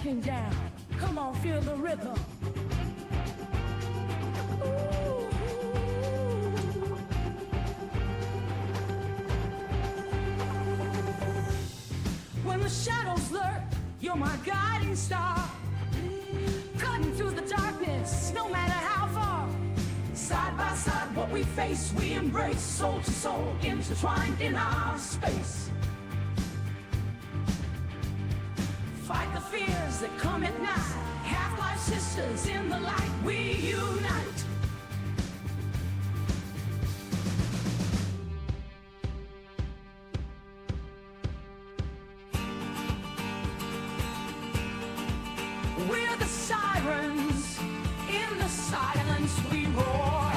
getting down. Come on, feel the rhythm. Ooh. When the shadows lurk, you're my guiding star. Cutting through the darkness, no matter how far. Side by side, what we face, we embrace. Soul to soul, intertwined in our space. Fight the fears that come at night. Half-life sisters in the light, we unite. We're the sirens, in the silence we roar.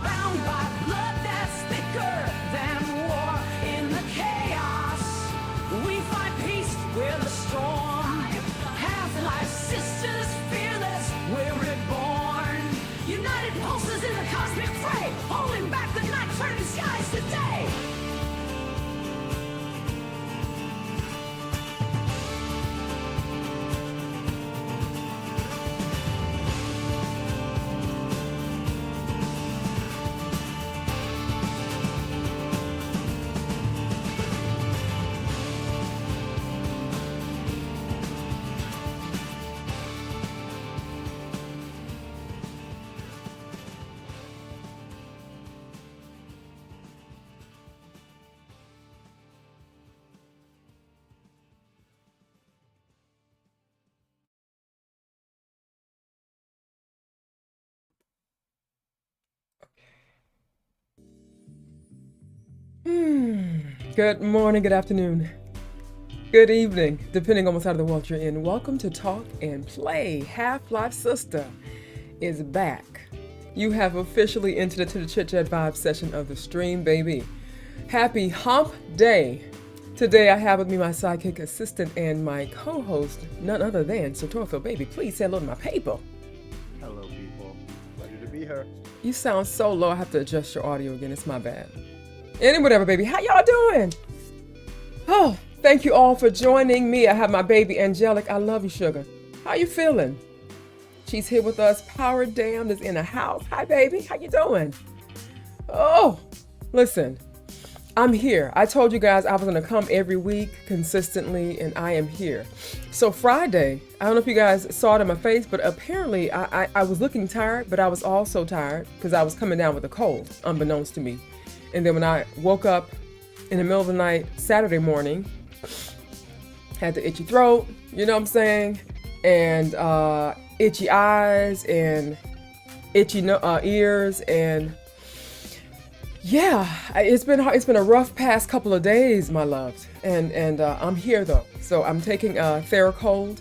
Bound by blood that's thicker than war. In the chaos, we find peace, we're the storm. Half-life sisters, fearless, we're reborn. United pulses in the cosmic fray, holding back the night, turning skies to day. Good morning, good afternoon, good evening, depending on what side of the world you're in. Welcome to Talk and Play. HalfLifeSistah is back. You have officially entered into the Chit-Chat Vibe Session of the stream, baby. Happy Hump Day. Today I have with me my sidekick assistant and my co-host, none other than Satorfil. Baby, please say hello to my people. Hello, people. Pleasure to be here. You sound so low, I have to adjust your audio again. It's my bad. Whatever, baby. How y'all doing? Oh, thank you all for joining me. I have my baby Angelic. I love you, sugar. How you feeling? She's here with us. Power Damned is in the house. Hi, baby. How you doing? Oh, listen. I'm here. I told you guys I was going to come every week consistently, and I am here. So Friday, I don't know if you guys saw it in my face, but apparently I was looking tired, but I was also tired because I was coming down with a cold, unbeknownst to me. And then when I woke up in the middle of the night, Saturday morning, had the itchy throat, you know what I'm saying? And itchy eyes and itchy ears. And yeah, it's been a rough past couple of days, my loves. And I'm here though. So I'm taking Theracold,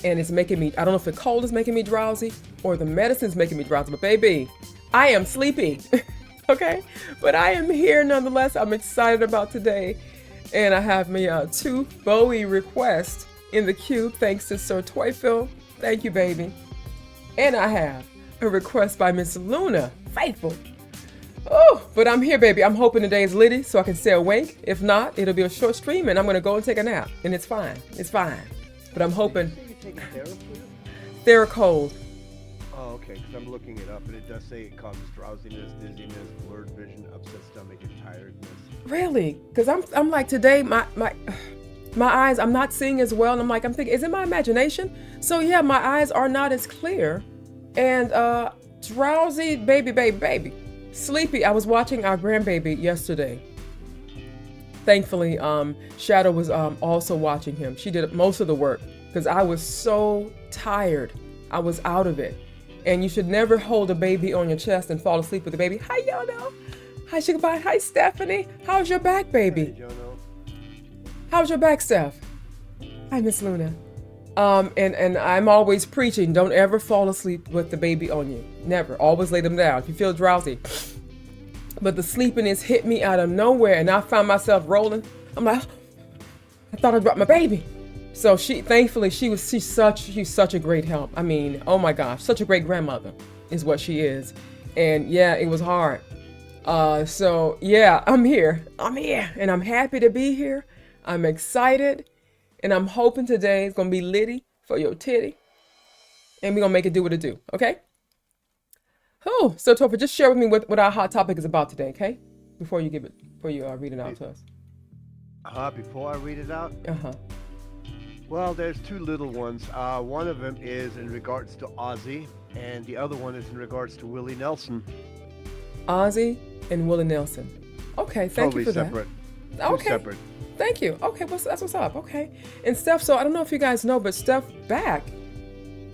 and it's making me, I don't know if the cold is making me drowsy or the medicine's making me drowsy, but baby, I am sleepy. Okay, but I am here nonetheless. I'm excited about today, and I have me 2 Bowie requests in the queue thanks to Sir Toyfil. Thank you, baby. And I have a request by Miss Luna, faithful. Oh, but I'm here, baby. I'm hoping today is litty so I can stay awake. If not, it'll be a short stream, and I'm gonna go and take a nap, and it's fine. It's fine. But I'm hoping. Theracold. Oh, okay, because I'm looking it up, and it does say it causes drowsiness, dizziness, blurred vision, upset stomach, and tiredness. Really? Because I'm like today, my eyes, I'm not seeing as well, and I'm thinking, is it my imagination? So yeah, my eyes are not as clear, and drowsy, baby, sleepy. I was watching our grandbaby yesterday. Thankfully, Shadow was also watching him. She did most of the work because I was so tired. I was out of it. And you should never hold a baby on your chest and fall asleep with the baby. Hi, Jono. Hi, Sugar Pie. Hi, Stephanie. How's your back, baby? Hey, Jono. How's your back, Steph? Hi, Miss Luna. And I'm always preaching, don't ever fall asleep with the baby on you. Never. Always lay them down if you feel drowsy. But the sleepiness hit me out of nowhere, and I found myself rolling. I'm like, I thought I dropped my baby. So thankfully, she's such a great help. I mean, oh my gosh, such a great grandmother is what she is. And yeah, it was hard. So yeah, I'm here, and I'm happy to be here. I'm excited, And I'm hoping today is going to be litty for your titty. And we're going to make it do what it do, okay? Oh, so Topher, just share with me what our hot topic is about today, okay? Before you read it out to us. Before I read it out? Uh-huh. Well, there's two little ones. One of them is in regards to Ozzy, and the other one is in regards to Willie Nelson. Ozzy and Willie Nelson. Okay, thank you for separate. that. Okay. Separate. Thank you. Okay, that's what's up. Okay. And Steph, so I don't know if you guys know, but Steph back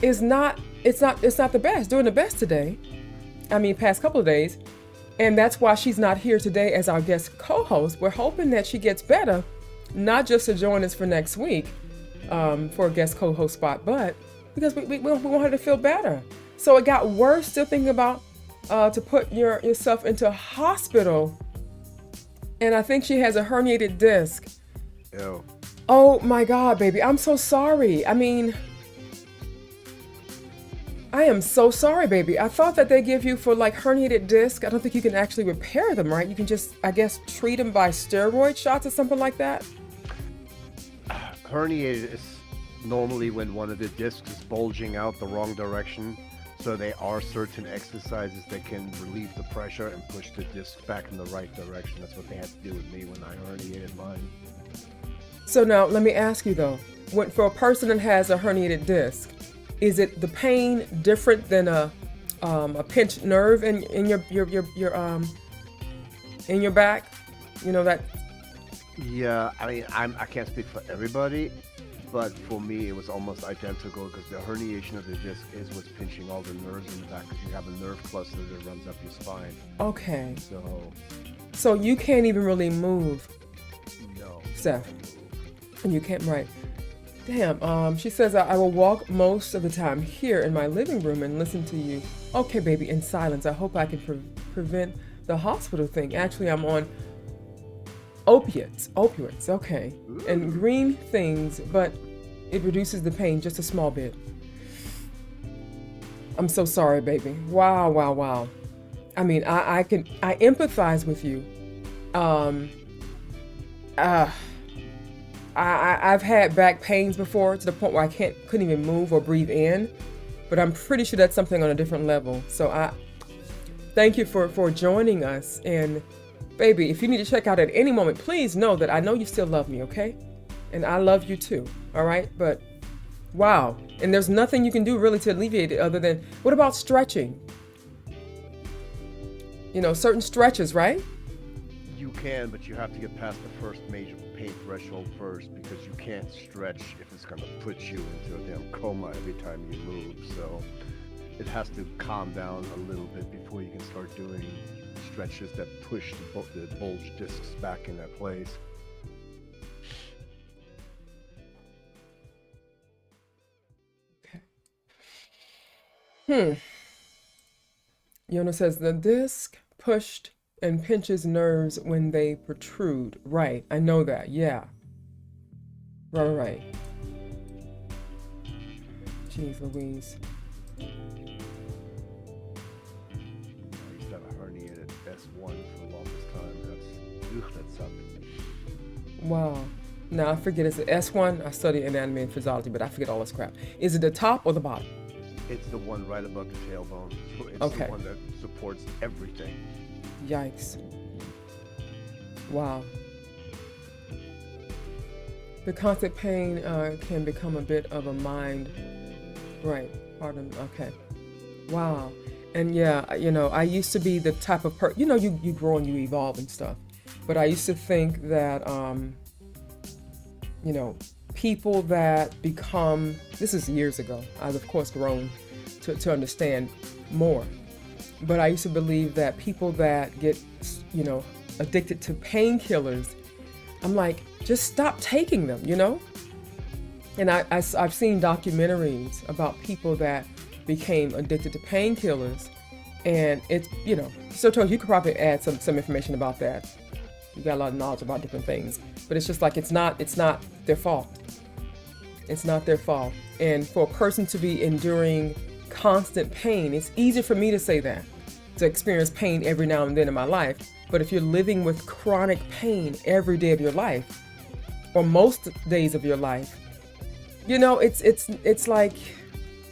is not the best, doing the best today. I mean, past couple of days. And that's why she's not here today as our guest co-host. We're hoping that she gets better, not just to join us for next week for a guest co-host spot, but because we want her to feel better. So it got worse, still thinking about to put yourself into a hospital. And I think she has a herniated disc. Ew. Oh my God, baby. I'm so sorry. I mean, I am so sorry, baby. I thought that they give you for like herniated disc. I don't think you can actually repair them, right? You can just, I guess, treat them by steroid shots or something like that. Herniated is normally when one of the discs is bulging out the wrong direction. So there are certain exercises that can relieve the pressure and push the disc back in the right direction. That's what they had to do with me when I herniated mine. So now, let me ask you though, for a person that has a herniated disc, is it the pain different than a pinched nerve in your back? You know that. Yeah, I mean, I can't speak for everybody, but for me it was almost identical because the herniation of the disc is what's pinching all the nerves in the back because you have a nerve cluster that runs up your spine. Okay. So you can't even really move. No. Steph. And you can't, right. Damn, she says, I will walk most of the time here in my living room and listen to you. Okay, baby, in silence. I hope I can prevent the hospital thing. Actually, I'm on opiates, okay. Ooh. And green things, but it reduces the pain just a small bit. I'm so sorry, baby. Wow. I mean, I empathize with you. I've had back pains before to the point where I couldn't even move or breathe in, but I'm pretty sure that's something on a different level. So I thank you for joining us. And baby, if you need to check out at any moment, please know that I know you still love me, okay? And I love you too, all right? But wow, and there's nothing you can do really to alleviate it other than, what about stretching? You know, certain stretches, right? You can, but you have to get past the first major pain threshold first because you can't stretch if it's going to put you into a damn coma every time you move. So it has to calm down a little bit before you can start doing stretches that push the bulge discs back in that place. Okay. Jono says the disc pushed and pinches nerves when they protrude. Right, I know that, yeah. Right. Jeez Louise. I used to have a herniated S1 for the longest time. That sucked. Wow. Now I forget, is it S1? I study anatomy and physiology, but I forget all this crap. Is it the top or the bottom? It's the one right above the tailbone. It's Okay. the one that supports everything. Yikes. Wow. The constant pain can become a bit of a mind. Right. Pardon. Okay. Wow. And yeah, you know, I used to be the type of person, you know, you grow and you evolve and stuff. But I used to think that, you know, people that become, this is years ago, I've of course grown to understand more. But I used to believe that people that get, you know, addicted to painkillers, I'm like, just stop taking them, you know? And I've seen documentaries about people that became addicted to painkillers, and it's, you know, so you could probably add some information about that. You got a lot of knowledge about different things, but it's just like, it's not their fault. It's not their fault. And for a person to be enduring constant pain, it's easy for me to say that, to experience pain every now and then in my life. But if you're living with chronic pain every day of your life, or most days of your life, you know, it's like,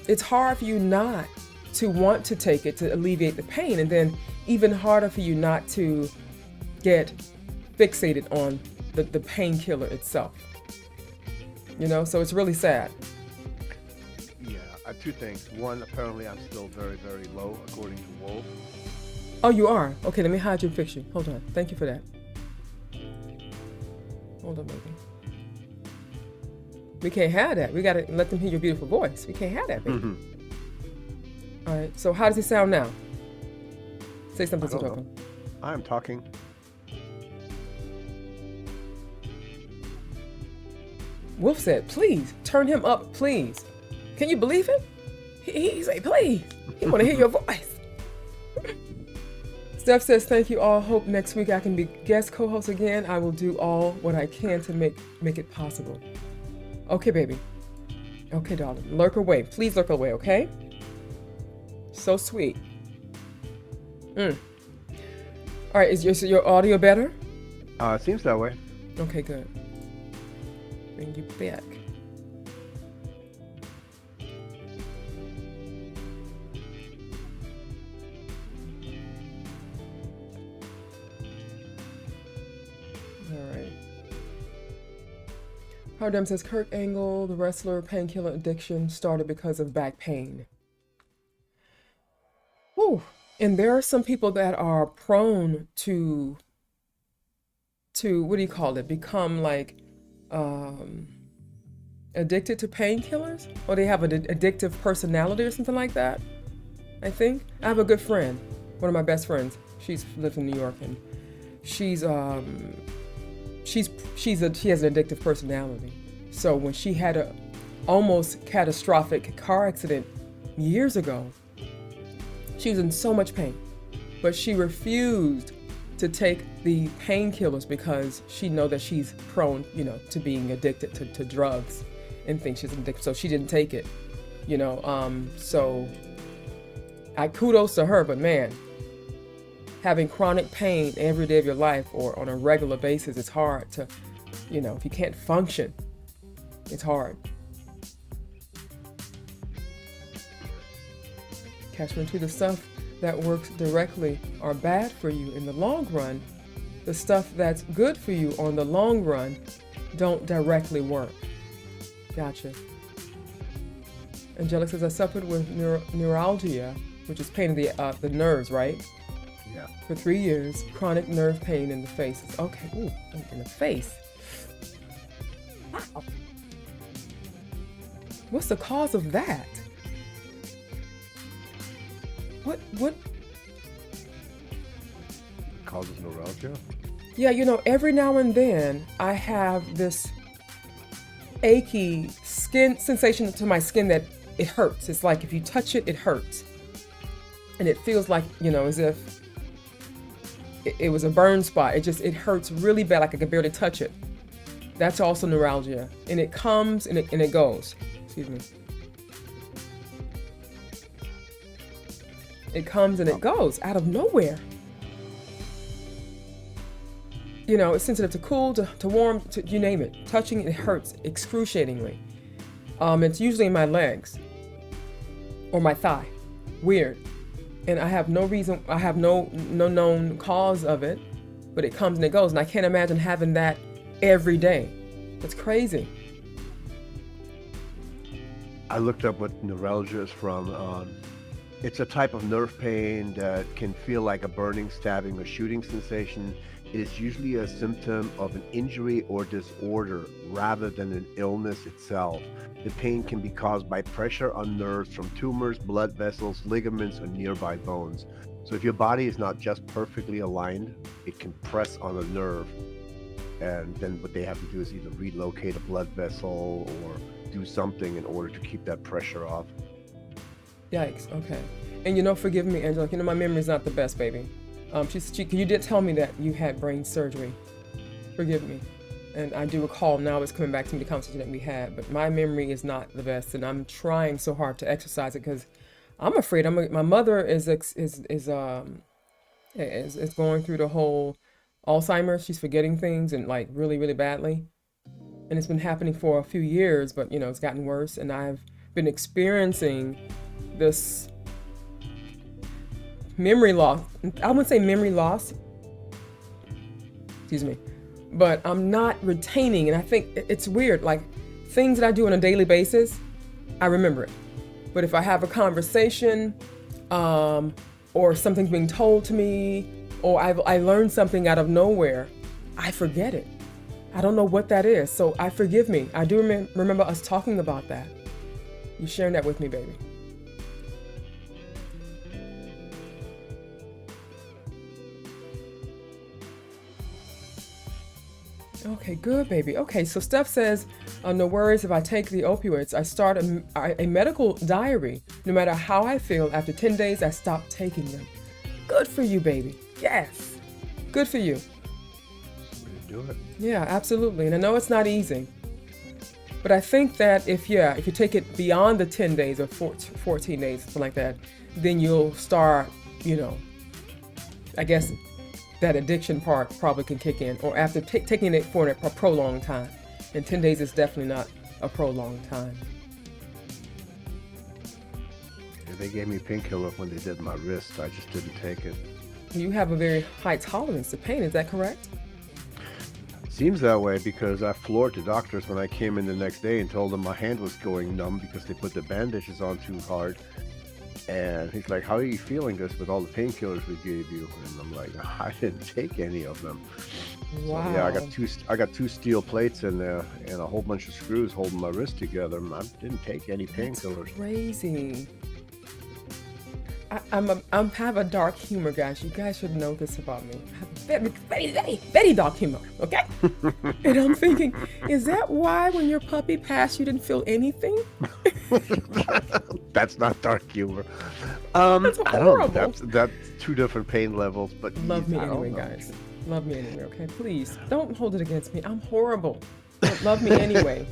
it's hard for you not to want to take it to alleviate the pain, and then even harder for you not to get fixated on the painkiller itself. You know, so it's really sad. Yeah, two things. One, apparently I'm still very, very low, according to Wolf. Oh, you are? Okay, let me hide you and fix you. Hold on. Thank you for that. Hold on, baby. We can't have that. We gotta let them hear your beautiful voice. We can't have that, baby. All right, so how does it sound now? Say something to talk. I am talking. Wolf said, please, turn him up, please. Can you believe him? He say, please. He want to hear your voice. Steph says, thank you all. Hope next week I can be guest co-host again. I will do all what I can to make it possible. Okay, baby. Okay, darling. Lurk away. Please lurk away, okay? So sweet. All right, is your audio better? It seems that way. Okay, good. Bring you back. All right. Hardem says Kurt Angle, the wrestler, painkiller addiction started because of back pain. Whew. And there are some people that are prone to what do you call it? Become like addicted to painkillers, or they have an addictive personality or something like that. I think I have a good friend, one of my best friends. She's lives in New York, and she has an addictive personality. So when she had a almost catastrophic car accident years ago, she was in so much pain, but she refused to take the painkillers because she know that she's prone, you know, to being addicted to drugs and thinks she's addicted. So she didn't take it, you know. So I kudos to her, but man, having chronic pain every day of your life or on a regular basis, it's hard to, you know, if you can't function, it's hard. Catchment to the stuff that works directly are bad for you in the long run. The stuff that's good for you on the long run don't directly work. Gotcha. Angelica says, I suffered with neuralgia, which is pain in the nerves, right? Yeah. For 3 years, chronic nerve pain in the face. Okay, ooh, in the face. Wow. What's the cause of that? What Causes neuralgia? Yeah, you know, every now and then I have this achy skin sensation to my skin that it hurts. It's like if you touch it, it hurts. And it feels like, you know, as if it was a burn spot. It hurts really bad, like I can barely touch it. That's also neuralgia. And it comes and it goes. Excuse me. It comes and it goes out of nowhere. You know, it's sensitive to cool, to warm, to you name it. Touching it hurts excruciatingly. It's usually in my legs or my thigh. Weird. And I have no reason, I have no known cause of it, but it comes and it goes. And I can't imagine having that every day. It's crazy. I looked up what neuralgia is from. It's a type of nerve pain that can feel like a burning, stabbing, or shooting sensation. It is usually a symptom of an injury or disorder rather than an illness itself. The pain can be caused by pressure on nerves from tumors, blood vessels, ligaments, or nearby bones. So if your body is not just perfectly aligned, it can press on a nerve. And then what they have to do is either relocate a blood vessel or do something in order to keep that pressure off. Yikes, okay. And you know, forgive me, Angela, you know, my memory's not the best, baby. You did tell me that you had brain surgery. Forgive me. And I do recall now it's coming back to me, the conversation that we had, but my memory is not the best, and I'm trying so hard to exercise it because I'm afraid my mother is going through the whole Alzheimer's. She's forgetting things and like really, really badly. and it's been happening for a few years, but you know, it's gotten worse, and I've been experiencing this memory loss. I wouldn't say memory loss, excuse me, but I'm not retaining, and I think it's weird, like things that I do on a daily basis, I remember it. But if I have a conversation, or something's being told to me, or I learned something out of nowhere, I forget it. I don't know what that is, so forgive me. I do remember us talking about that. You sharing that with me, baby. Okay, good, baby. Okay, so Steph says, no worries if I take the opioids. I start a medical diary. No matter how I feel, after 10 days, I stop taking them. Good for you, baby. Yes. Good for you. Do it. Yeah, absolutely. And I know it's not easy. But I think that if you take it beyond the 10 days or 14 days, something like that, then you'll start, you know, I guess that addiction part probably can kick in, or after taking it for a prolonged time. And 10 days is definitely not a prolonged time. Yeah, they gave me painkiller when they did my wrist. I just didn't take it. You have a very high tolerance to pain, is that correct? Seems that way because I floored the doctors when I came in the next day and told them my hand was going numb because they put the bandages on too hard. And he's like, how are you feeling this with all the painkillers we gave you? And I'm like, I didn't take any of them. Wow. So, yeah, I got two steel plates in there and a whole bunch of screws holding my wrist together. I didn't take any painkillers. Crazy. I have a dark humor, guys. You guys should know this about me. I have very dark humor, okay? And I'm thinking, is that why when your puppy passed, you didn't feel anything? That's not dark humor. That's I don't know. That's two different pain levels, but love me anyway, guys. Love me anyway, okay? Please don't hold it against me. I'm horrible. But love me anyway.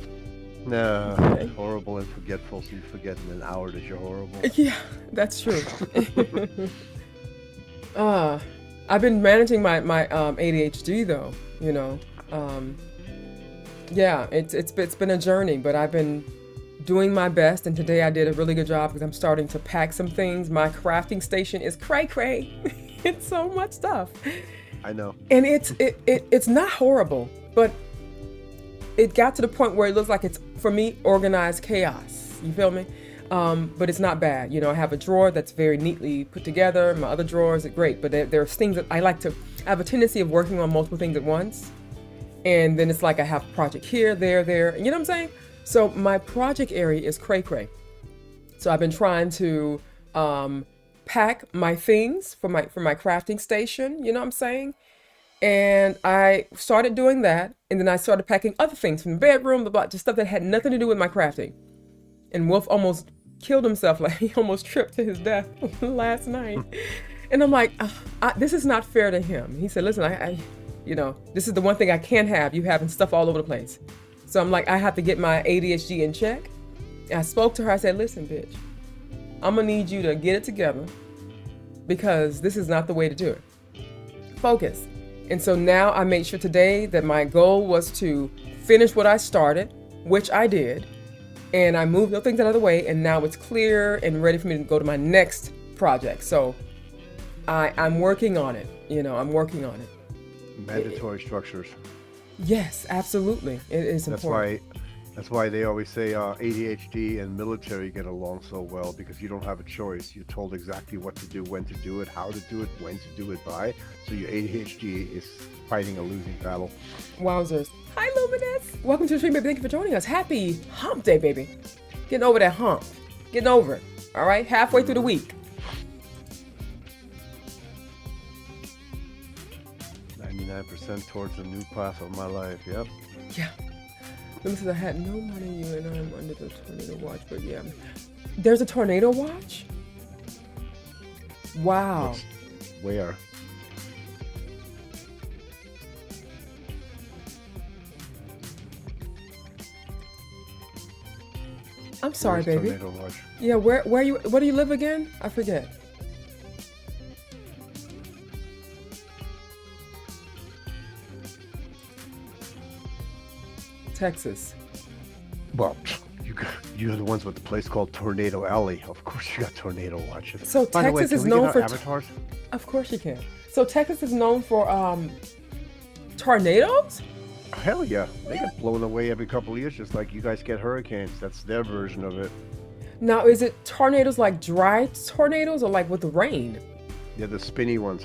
No, Okay. horrible and forgetful, so you forget in an hour that you're horrible. Yeah, that's true. I've been managing my ADHD though, you know. Yeah, it's been a journey, but I've been doing my best, and today I did a really good job because I'm starting to pack some things. My crafting station is cray-cray. It's so much stuff. I know. And it's not horrible, but it got to the point where it looks like it's, for me, organized chaos. You feel me? But it's not bad. You know, I have a drawer that's very neatly put together. My other drawers are great, but there's things that I have a tendency of working on multiple things at once. And then it's like I have a project here, there. You know what I'm saying? So my project area is cray-cray. So I've been trying to pack my things for my crafting station. You know what I'm saying? And I started doing that, and then I started packing other things from the bedroom, just stuff that had nothing to do with my crafting. And Wolf almost killed himself, like he almost tripped to his death last night. And I'm like, this is not fair to him. He said, listen, I you know, this is the one thing I can't have, you having stuff all over the place. So I'm like, I have to get my ADHD in check. And I spoke to her, I said, listen, bitch, I'm gonna need you to get it together because this is not the way to do it. Focus. And so now I made sure today that my goal was to finish what I started, which I did. And I moved those things out of the way, and now it's clear and ready for me to go to my next project. So I'm working on it. You know, I'm working on it. Mandatory structures. Yes, absolutely. It is important. That's why they always say ADHD and military get along so well, because you don't have a choice. You're told exactly what to do, when to do it, how to do it, when to do it by. So your ADHD is fighting a losing battle. Wowzers. Hi, Luminous. Welcome to the stream, baby. Thank you for joining us. Happy hump day, baby. Getting over that hump. Getting over it. All right? Halfway through the week. 99% towards a new path of my life. Yep. Yeah. Luminous says, I had no money, you and I'm under the tornado watch, but yeah. There's a tornado watch? Wow. Where? I'm sorry, Where's baby. tornado watch? Yeah, where do you live again? I forget. Texas. Well, you're the ones with the place called Tornado Alley. Of course, you got tornado watches. So By the way, Texas can is we get known our for avatars. Of course you can. So Texas is known for tornadoes? Hell yeah, they get blown away every couple of years, just like you guys get hurricanes. That's their version of it. Now, is it tornadoes like dry tornadoes or like with the rain? Yeah, the spinny ones.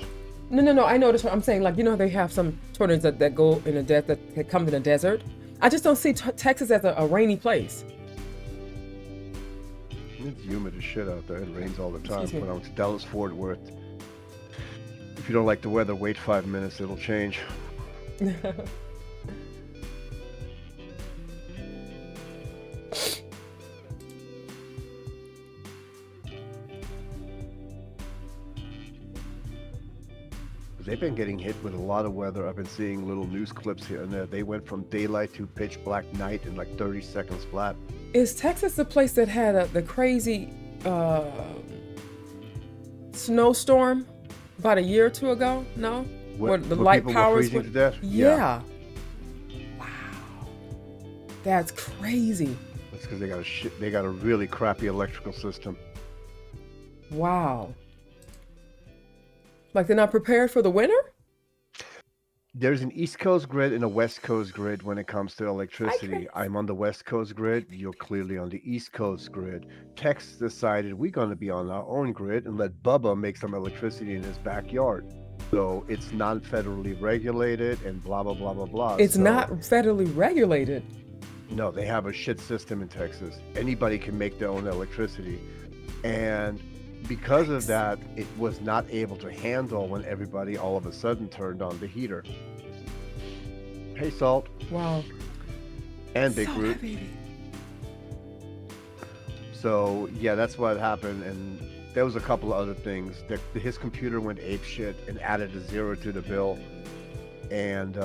No. I know this. I'm saying, like, you know, they have some tornadoes that go in a desert, that come in the desert. I just don't see Texas as a rainy place. It's humid as shit out there. It rains all the time. Excuse me. When I went to Dallas Fort Worth, if you don't like the weather, wait 5 minutes. It'll change. They've been getting hit with a lot of weather. I've been seeing little news clips here and there. They went from daylight to pitch black night in like 30 seconds flat. Is Texas the place that had the crazy snowstorm about a year or two ago? No? Where the light people were powers freezing to death? Yeah. Wow. That's crazy. That's because they got a really crappy electrical system. Wow. Like they're not prepared for the winter? There's an East Coast grid and a West Coast grid when it comes to electricity. I'm on the West Coast grid. You're clearly on the East Coast grid. Texas decided we're going to be on our own grid and let Bubba make some electricity in his backyard. So it's non-federally regulated and blah, blah, blah, blah, blah. It's not federally regulated. No, they have a shit system in Texas. Anybody can make their own electricity. And because of that, it was not able to handle when everybody all of a sudden turned on the heater. Hey, Salt. Wow. And Big So Root. heavy. So, yeah, that's what happened. And there was a couple of other things. His computer went apeshit and added a zero to the bill. And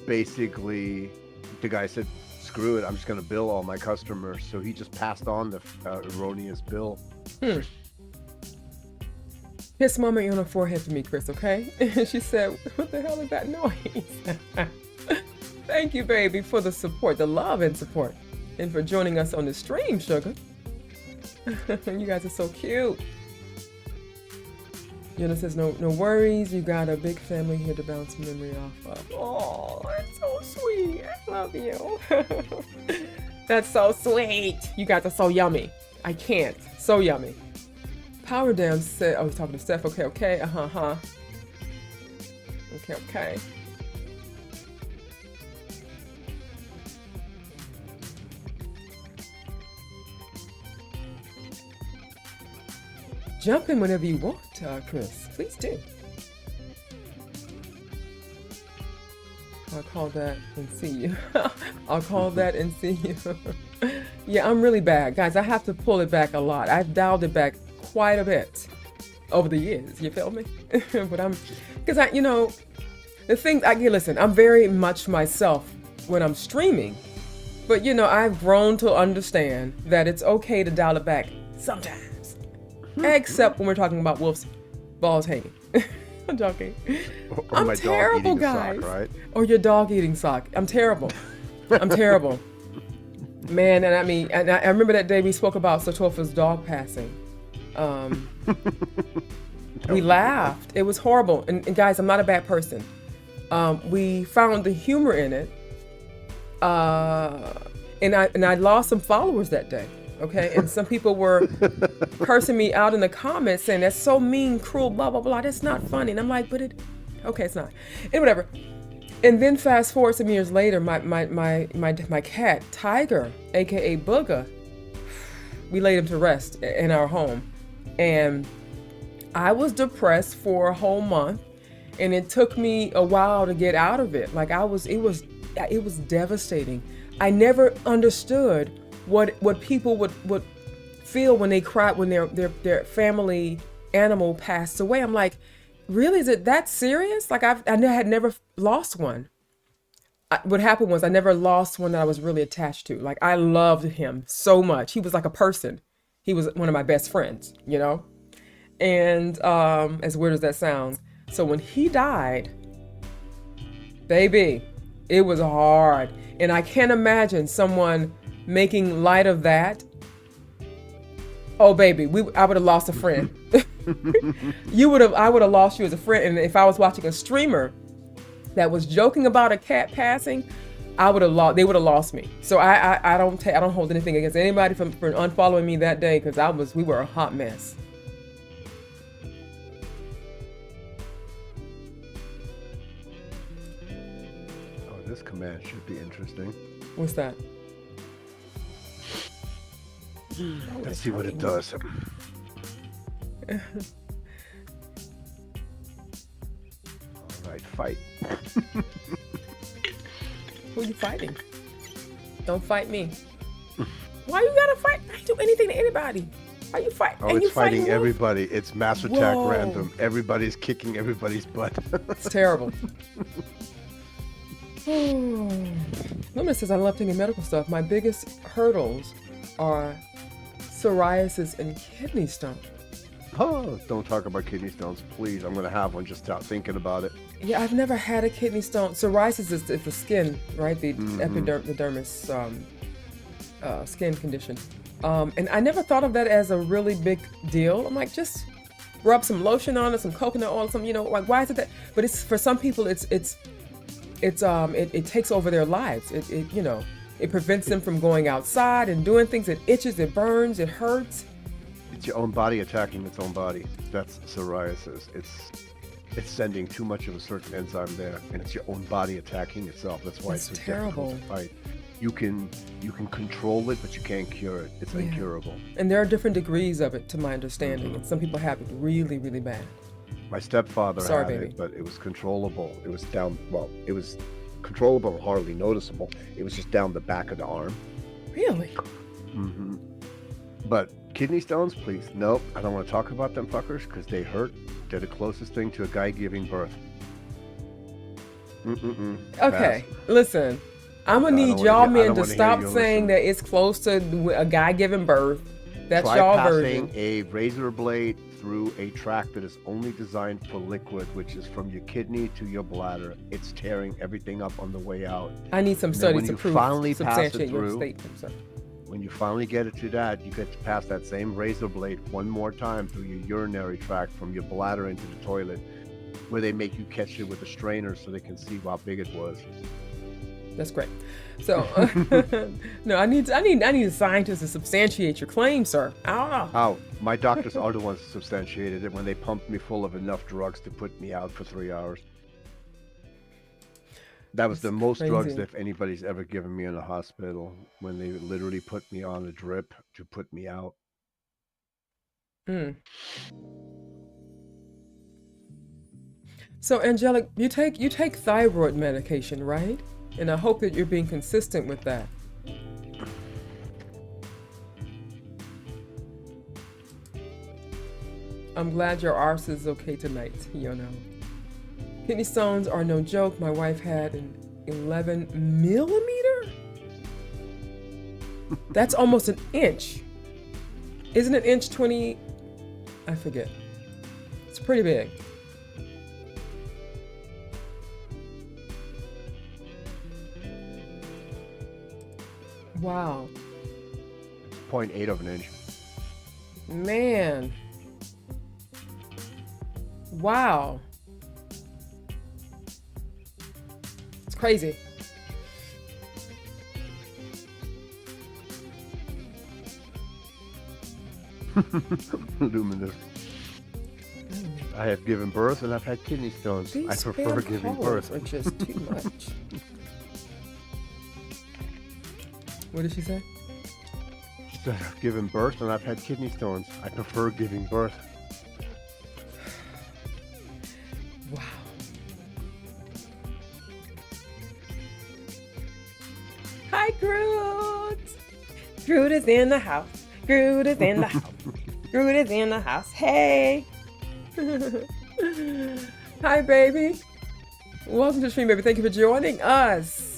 basically, the guy said, screw it, I'm just going to bill all my customers. So he just passed on the erroneous bill. His mama on her forehead for me, Chris, okay? She said, what the hell is that noise? Thank you, baby, for the support, the love and support. And for joining us on the stream, sugar. You guys are so cute. Jono says, no worries. You got a big family here to bounce memory off of. Oh, that's so sweet. I love you. That's so sweet. You guys are so yummy. I can't. So yummy. Power Down said, oh, he's talking to Steph. Okay. Okay. Jump in whenever you want, Chris. Please do. I'll call that and see you. I'll call that and see you. Yeah, I'm really bad. Guys, I have to pull it back a lot. I've dialed it back quite a bit over the years. You feel me? But because the thing, listen, I'm very much myself when I'm streaming. But, I've grown to understand that it's okay to dial it back sometimes. Except when we're talking about Wolf's balls hanging. I'm joking. Or I'm my terrible, dog eating guys. a sock, right? Or your dog eating sock. I'm terrible. I'm terrible. Man, and I remember that day we spoke about Satofa's dog passing. We laughed. It was horrible. And guys, I'm not a bad person. We found the humor in it. And I lost some followers that day. Okay, and some people were cursing me out in the comments saying that's so mean, cruel, blah blah blah. That's not funny. And I'm like, okay, it's not. And whatever. And then fast forward some years later, my cat Tiger, aka Booger, we laid him to rest in our home, and I was depressed for a whole month, and it took me a while to get out of it. Like it was devastating. I never understood what people would feel when they cried when their family animal passed away. I'm like, really? Is it that serious? Like I had never lost one. What happened was I never lost one that I was really attached to. Like I loved him so much. He was like a person. He was one of my best friends, And as weird as that sounds, so when he died, baby, It was hard. And I can't imagine someone making light of that. Oh, baby, I would have lost a friend. I would have lost you as a friend. And if I was watching a streamer that was joking about a cat passing, they would have lost me. So I don't hold anything against anybody for unfollowing me that day, because we were a hot mess. Oh, this command should be interesting. What's that? Let's see what it does. All right, fight. Who are you fighting? Don't fight me. Why you gotta fight? I don't do anything to anybody. Why you fight? Oh, it's fighting everybody. It's mass attack random. Everybody's kicking everybody's butt. It's terrible. Lumina says, I love taking medical stuff. My biggest hurdles are psoriasis and kidney stone. Oh, don't talk about kidney stones, please. I'm going to have one. Just stop thinking about it. Yeah, I've never had a kidney stone. Psoriasis is the skin, right? The epidermis skin condition. And I never thought of that as a really big deal. I'm like, just rub some lotion on it, some coconut oil, like, why is it that? But it's, for some people, it takes over their lives. It prevents them from going outside and doing things. It itches, it burns, it hurts. It's your own body attacking its own body. That's psoriasis. It's sending too much of a certain enzyme there, and it's your own body attacking itself. That's why it's so terrible. difficult to fight. You can control it, but you can't cure it. It's incurable. And there are different degrees of it, to my understanding. And some people have it really, really bad. My stepfather had it, but it was controllable. It was it was controllable, hardly noticeable. It was just down the back of the arm. Really? Mm-hmm. But kidney stones, please. Nope, I don't want to talk about them fuckers because they hurt. They're the closest thing to a guy giving birth. Okay, listen. I'm going to need y'all men to stop saying that it's close to a guy giving birth. That's y'all version. Try passing a razor blade through a tract that is only designed for liquid, which is from your kidney to your bladder. It's tearing everything up on the way out. I need some studies to prove, substantiate your statement, sir. When you finally get it to that, you get to pass that same razor blade one more time through your urinary tract from your bladder into the toilet, where they make you catch it with a strainer so they can see how big it was. That's great. So, no, I need a scientist to substantiate your claim, sir. I don't know. Oh, my doctors are the ones who substantiated it when they pumped me full of enough drugs to put me out for 3 hours. That was the most drugs that anybody's ever given me in a hospital, when they literally put me on a drip to put me out. So, Angelic, you take thyroid medication, right? And I hope that you're being consistent with that. I'm glad your arse is okay tonight, Jono. Kidney stones are no joke. My wife had an 11 millimeter? That's almost an inch. Isn't an inch 20? I forget. It's pretty big. Wow. 0.8 of an inch. Man. Wow. It's crazy. Luminous. I have given birth and I've had kidney stones. I prefer giving birth. Are just too much. What did she say? She said, I've given birth and I've had kidney stones. I prefer giving birth. Wow. Hi, Groot. Groot is in the house. Groot is in the house. Groot is in the house. Hey. Hi, baby. Welcome to the stream, baby. Thank you for joining us.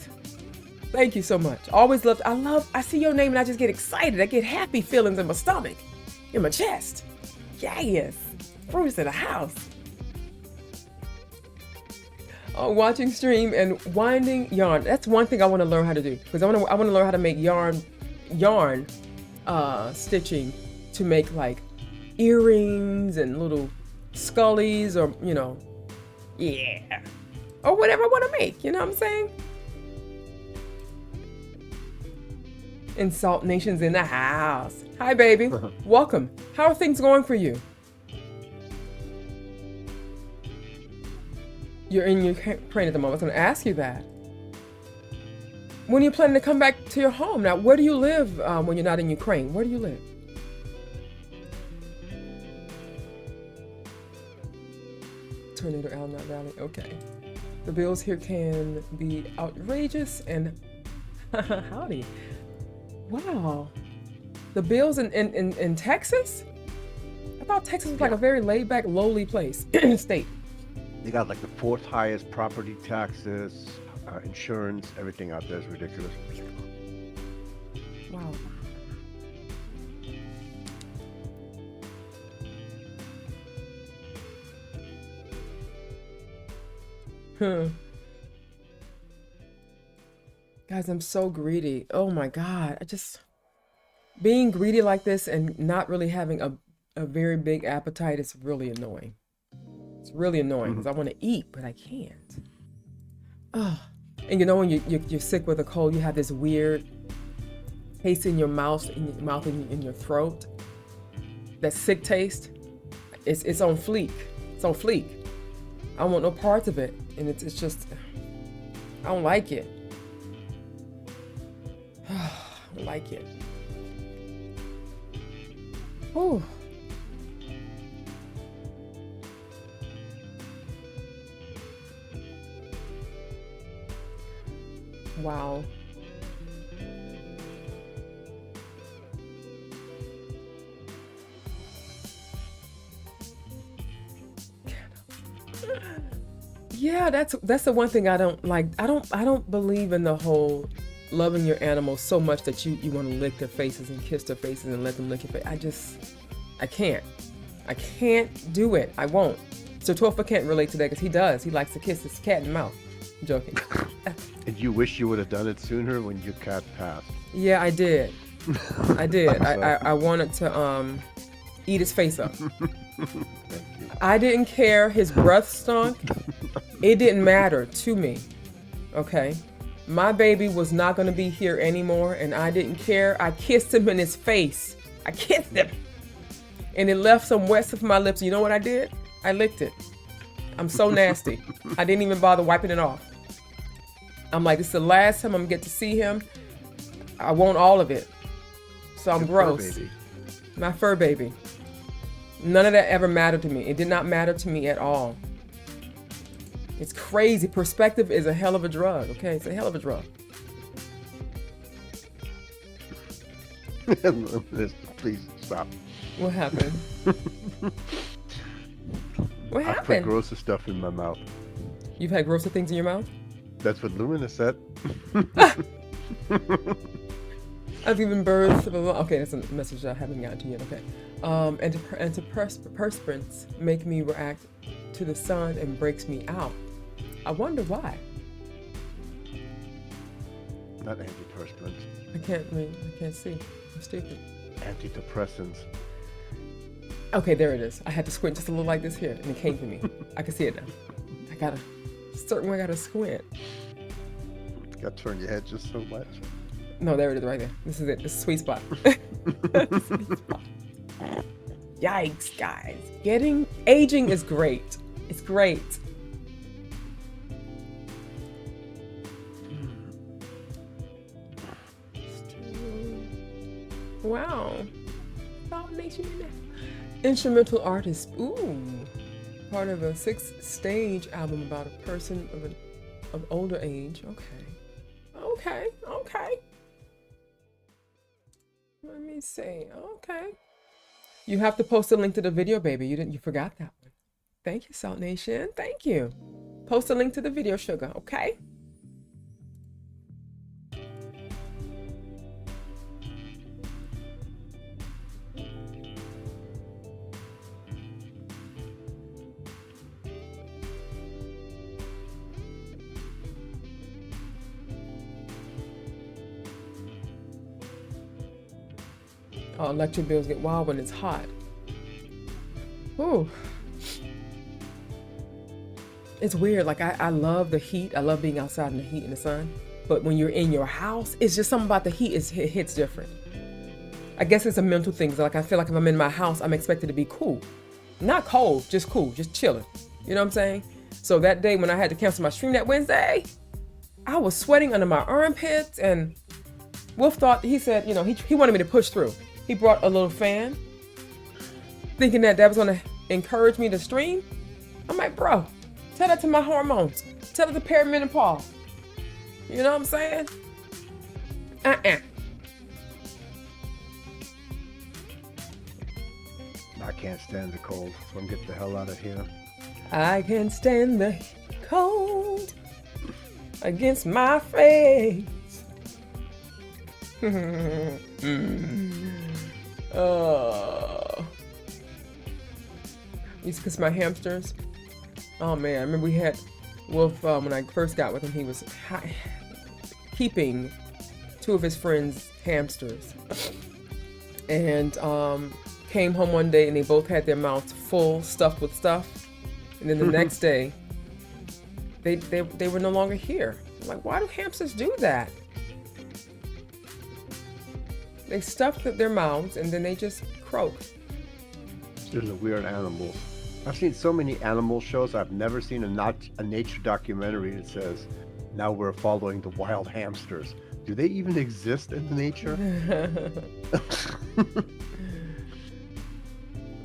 Thank you so much. Always loved. I see your name and I just get excited. I get happy feelings in my stomach, in my chest. Yes. Bruce in the house. Watching stream and winding yarn. That's one thing I want to learn how to do, because I want to learn how to make yarn stitching to make like earrings and little scullies, or yeah, or whatever I want to make. You know what I'm saying? And Salt Nation's in the house. Hi, baby. Welcome. How are things going for you? You're in Ukraine at the moment. I was going to ask you that. When are you planning to come back to your home? Now, where do you live when you're not in Ukraine? Where do you live? Tornado Alnut Valley. Okay. The bills here can be outrageous and howdy. Wow. The bills in Texas? I thought Texas was like a very laid back, lowly place, state. They got like the 4th highest property taxes, insurance, everything out there is ridiculous. Wow. Guys, I'm so greedy. Oh my God. Being greedy like this and not really having a very big appetite is really annoying. It's really annoying because I want to eat, but I can't. Oh. And when you're sick with a cold, you have this weird taste in your mouth, in your throat. That sick taste. It's on fleek. It's on fleek. I don't want no parts of it. And it's just, I don't like it. I don't like it. Oh. Wow. Yeah, that's the one thing I don't like. I don't believe in the whole loving your animals so much that you want to lick their faces and kiss their faces and let them lick your face. I can't do it. I won't. So Tofa can't relate to that because he does. He likes to kiss his cat in the mouth. I'm joking. And you wish you would have done it sooner when your cat passed. Yeah, I did. I wanted to eat his face up. I didn't care. His breath stunk. It didn't matter to me. Okay? My baby was not going to be here anymore, and I didn't care. I kissed him in his face. I kissed him. And it left some wet stuff on my lips. You know what I did? I licked it. I'm so nasty. I didn't even bother wiping it off. I'm like, this is the last time I'm going to get to see him. I want all of it. So I'm gross. Fur baby. My fur baby. None of that ever mattered to me. It did not matter to me at all. It's crazy. Perspective is a hell of a drug, okay? It's a hell of a drug. Please stop. What happened? What I put happened? grosser stuff in my mouth. You've had grosser things in your mouth? That's what Lumina said. I've given birth. Okay, that's a message I haven't gotten to yet. Okay. Antiperspirants make me react to the sun and breaks me out. I wonder why. Not antiperspirants. I can't see. I'm stupid. Antidepressants. Okay, there it is. I had to squint just a little like this here, and it came to me. I can see it now. I gotta squint. Gotta turn your head just so much. No, there it is right there. This is it. This is a sweet spot. Sweet spot. Yikes, guys. Aging is great. It's great. Wow. Nation in there. Instrumental artist. Ooh. Part of a 6-stage album about a person of older age. Okay. Let me see. Okay. You have to post a link to the video, baby. You forgot that one. Thank you, Salt Nation. Thank you. Post a link to the video, sugar, okay? Electric bills get wild when it's hot. Ooh. It's weird. Like, I love the heat. I love being outside in the heat and the sun. But when you're in your house, it's just something about the heat. It hits different. I guess it's a mental thing. Like, I feel like if I'm in my house, I'm expected to be cool. Not cold, just cool, just chilling. You know what I'm saying? So that day when I had to cancel my stream that Wednesday, I was sweating under my armpits, and Wolf thought, he said, you know, he wanted me to push through. He brought a little fan, thinking that was going to encourage me to stream. I'm like, bro, tell that to my hormones. Tell it to perimenopause. You know what I'm saying? I can't stand the cold, so I'm getting the hell out of here. I can stand the cold against my face. Used to kiss my hamsters. Oh man, I remember we had Wolf, when I first got with him, he was keeping 2 of his friends' hamsters. And came home one day and they both had their mouths full, stuffed with stuff. And then the next day, they were no longer here. I'm like, why do hamsters do that? They stuff their mouths and then they just croak. It's a weird animal. I've seen so many animal shows. I've never seen a nature documentary that says, now we're following the wild hamsters. Do they even exist in nature?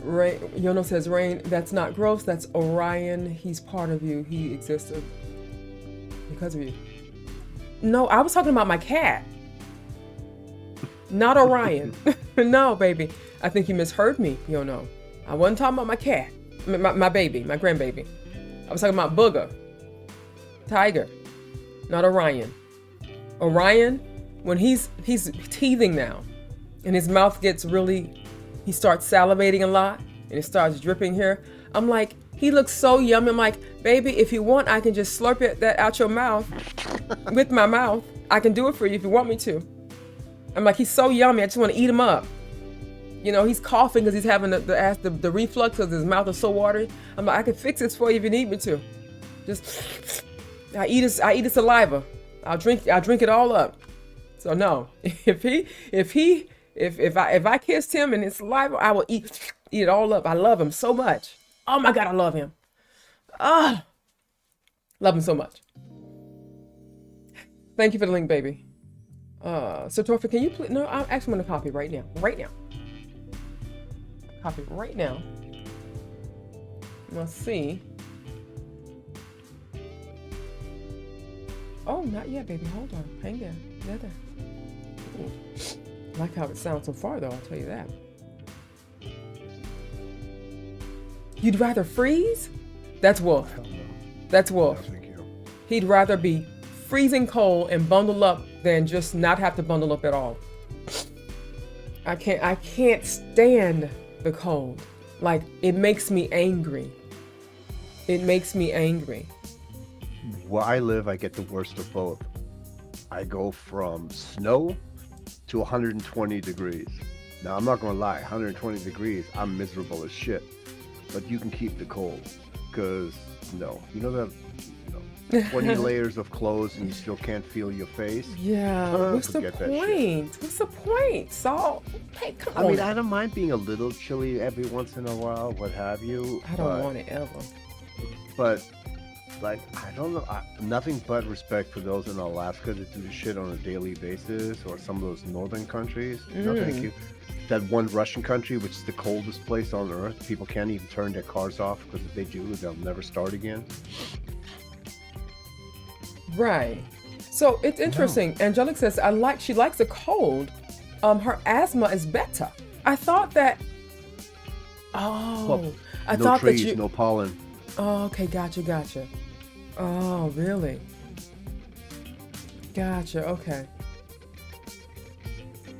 Rain, Jono says, Rain, that's not gross. That's Orion. He's part of you. He existed because of you. No, I was talking about my cat. Not Orion. No, baby. I think you misheard me, Jono. I wasn't talking about my cat. My baby, my grandbaby. I was talking about Booger. Tiger. Not Orion. Orion, when he's teething now, and his mouth gets really, he starts salivating a lot, and it starts dripping here. I'm like, he looks so yummy. I'm like, baby, if you want, I can just slurp that out your mouth with my mouth. I can do it for you if you want me to. I'm like, he's so yummy. I just want to eat him up. You know, he's coughing because he's having the reflux because his mouth is so watery. I'm like, I can fix this for you if you need me to. Just, I eat his saliva. I'll drink it all up. So no, if I kissed him and his saliva, I will eat it all up. I love him so much. Oh my God, I love him. Ah, love him so much. Thank you for the link, baby. So Torfa, can you please? No, I'm actually gonna copy right now. Copy right now. Let's see. Oh, not yet, baby. Hold on. Hang there. There. Ooh. I like how it sounds so far, though. I'll tell you that. You'd rather freeze? That's Wolf. Hell no. That's Wolf. No, thank you. He'd rather be freezing cold and bundle up than just not have to bundle up at all. I can't stand the cold. Like, it makes me angry. It makes me angry. Where I live, I get the worst of both. I go from snow to 120 degrees. Now, I'm not gonna lie, 120 degrees, I'm miserable as shit. But you can keep the cold, because, no, you know that, 20 layers of clothes and you still can't feel your face? Yeah, what's the point? What's the point? Salt? Hey, come on. I mean, I don't mind being a little chilly every once in a while, what have you. I don't want it ever. But, like, I don't know, nothing but respect for those in Alaska that do this shit on a daily basis, or some of those northern countries. No, thank you. That one Russian country, which is the coldest place on earth, people can't even turn their cars off, because if they do, they'll never start again. Right. So it's interesting. No. Angelic says, she likes the cold. Her asthma is better. I thought that. Oh, well, I no thought trees, that you. No pollen. Oh, okay, gotcha. Oh, really? Gotcha. Okay.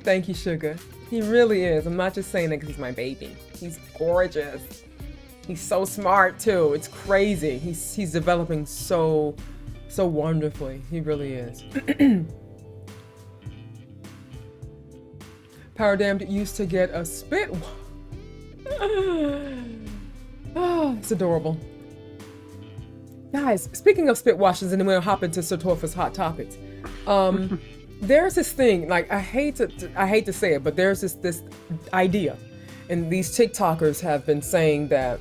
Thank you, Sugar. He really is. I'm not just saying that because he's my baby. He's gorgeous. He's so smart too. It's crazy. He's developing so wonderfully. He really is. Power Damned used to get a spit. Oh, it's adorable. Guys, speaking of spit washes, and then we'll hop into Sotorfa's hot topics. There's this thing, like I hate to say it, but there's this idea, and these TikTokers have been saying that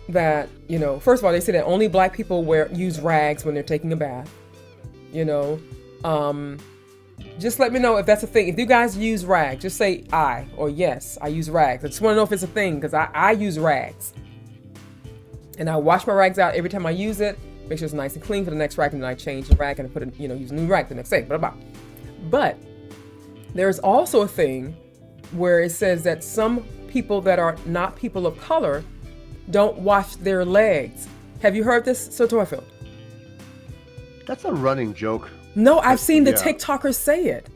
that, you know, first of all, they say that only black people use rags when they're taking a bath. You know, just let me know if that's a thing. If you guys use rags, just say I or yes, I use rags. I just want to know if it's a thing, because I use rags. And I wash my rags out every time I use it. Make sure it's nice and clean for the next rag, and then I change the rag and I put it, use a new rag the next day. Blah, blah, blah. But there's also a thing where it says that some people that are not people of color don't wash their legs. Have you heard this, Sotorfa? That's a running joke. No, I've seen the TikTokers say it.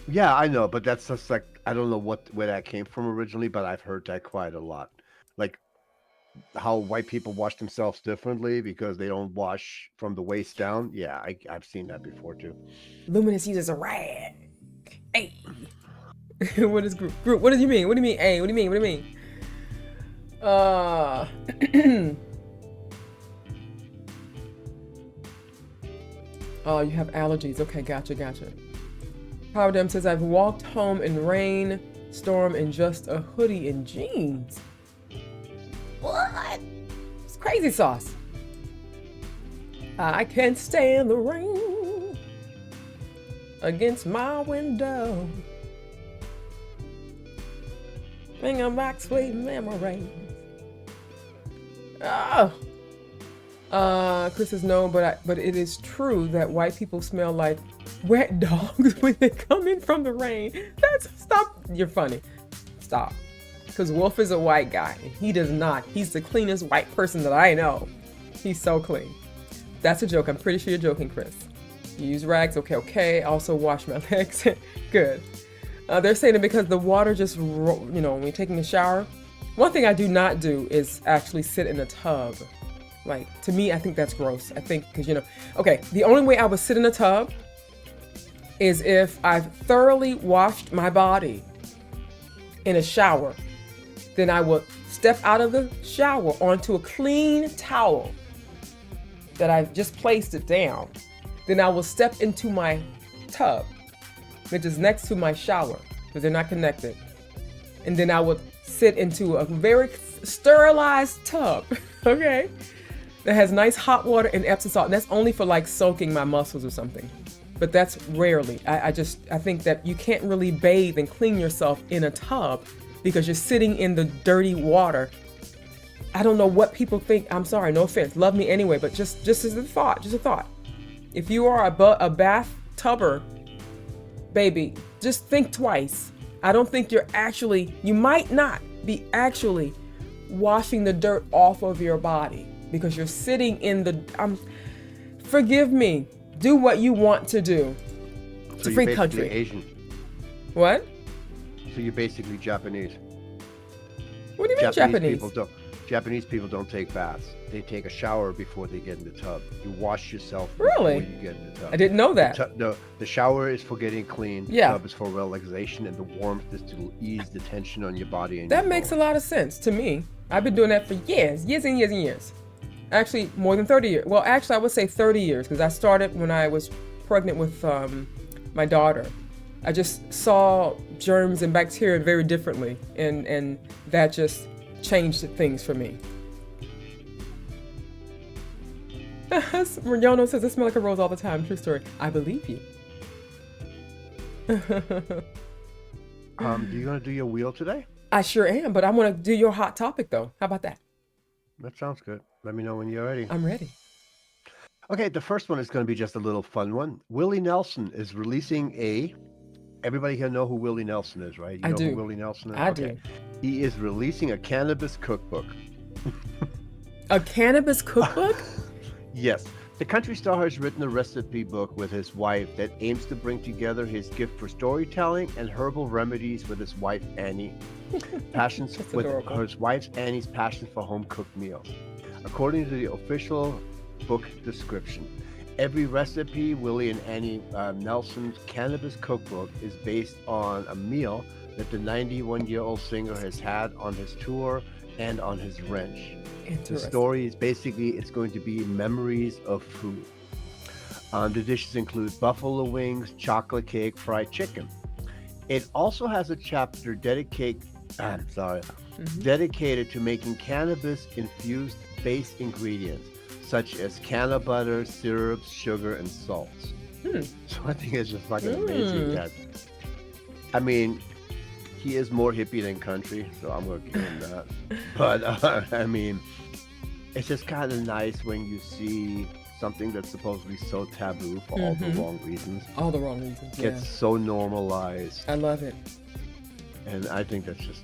Yeah, I know, but that's just like, I don't know where that came from originally, but I've heard that quite a lot. Like how white people wash themselves differently because they don't wash from the waist down. Yeah, I've seen that before too. Luminous uses a rag. Hey. What is group? Group, what do you mean? What do you mean? Hey, what do you mean? What do you mean? Oh, you have allergies. Okay, gotcha. Power Dem says, I've walked home in rain, storm, in just a hoodie and jeans. What? It's crazy sauce. I can't stand the rain against my window. Bringing back sweet memories. Oh. Chris says no, but it is true that white people smell like wet dogs when they come in from the rain. Stop. You're funny. Stop. Because Wolf is a white guy, and he does not. He's the cleanest white person that I know. He's so clean. That's a joke. I'm pretty sure you're joking, Chris. You use rags? Okay. Also wash my legs. Good. They're saying that because the water just, when you're taking a shower. One thing I do not do is actually sit in a tub. Like, to me, I think that's gross. I think, because, okay, the only way I would sit in a tub is if I've thoroughly washed my body in a shower. Then I will step out of the shower onto a clean towel that I've just placed it down. Then I will step into my tub, which is next to my shower, because they're not connected. And then I would sit into a very sterilized tub, okay? That has nice hot water and Epsom salt. And that's only for like soaking my muscles or something. But that's rarely. I think that you can't really bathe and clean yourself in a tub because you're sitting in the dirty water. I don't know what people think. I'm sorry, no offense. Love me anyway, but just as a thought. If you are a bath tubber, baby, just think twice. I don't think you might not be actually washing the dirt off of your body because you're sitting in forgive me. Do what you want to do. It's a free country. Asian. What? So you're basically Japanese. What do you mean Japanese? Japanese people don't take baths. They take a shower before they get in the tub. You wash yourself really? before you get in the tub. I didn't know that. The shower is for getting clean. Yeah. The tub is for relaxation, and the warmth is to ease the tension on your body. And that makes a lot of sense to me. I've been doing that for years and years. Actually, more than 30 years. Well, actually, I would say 30 years because I started when I was pregnant with my daughter. I just saw germs and bacteria very differently, and that just changed things for me. Jono says, I smell like a rose all the time. True story. I believe you. You going to do your wheel today? I sure am, but I'm going to do your hot topic, though. How about that? That sounds good. Let me know when you're ready. I'm ready. Okay, the first one is going to be just a little fun one. Willie Nelson is releasing everybody here know who Willie Nelson is, right? You know do. Who Willie Nelson is? I do. He is releasing a cannabis cookbook. A cannabis cookbook? Yes. The country star has written a recipe book with his wife that aims to bring together his gift for storytelling and herbal remedies with his wife, Annie. His wife Annie's passion for home-cooked meals. According to the official book description, Every recipe, Willie and Annie Nelson's cannabis cookbook is based on a meal that the 91-year-old singer has had on his tour and on his ranch. The Interesting. story is basically, it's going to be memories of food. The dishes include buffalo wings, chocolate cake, fried chicken. It also has a chapter dedicated to making cannabis-infused base ingredients, such as canna butter, syrups, sugar, and salts. So I think it's just fucking amazing that, I mean, he is more hippie than country, so I'm gonna give him that. But I mean, it's just kind of nice when you see something that's supposedly so taboo for all the wrong reasons All the wrong reasons. Yeah. gets so normalized, I love it. and I think it's just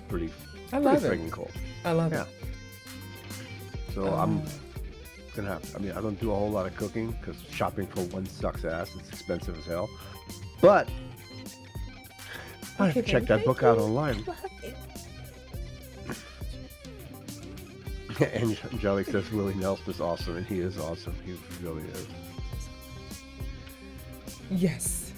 pretty I love pretty it. freaking cool. I love Yeah. it. So I'm gonna have. I mean, I don't do a whole lot of cooking because shopping for one sucks ass. It's expensive as hell. But I have to check that book out online. And Angelic says Willie Nelson is awesome, and he is awesome. He really is. Yes.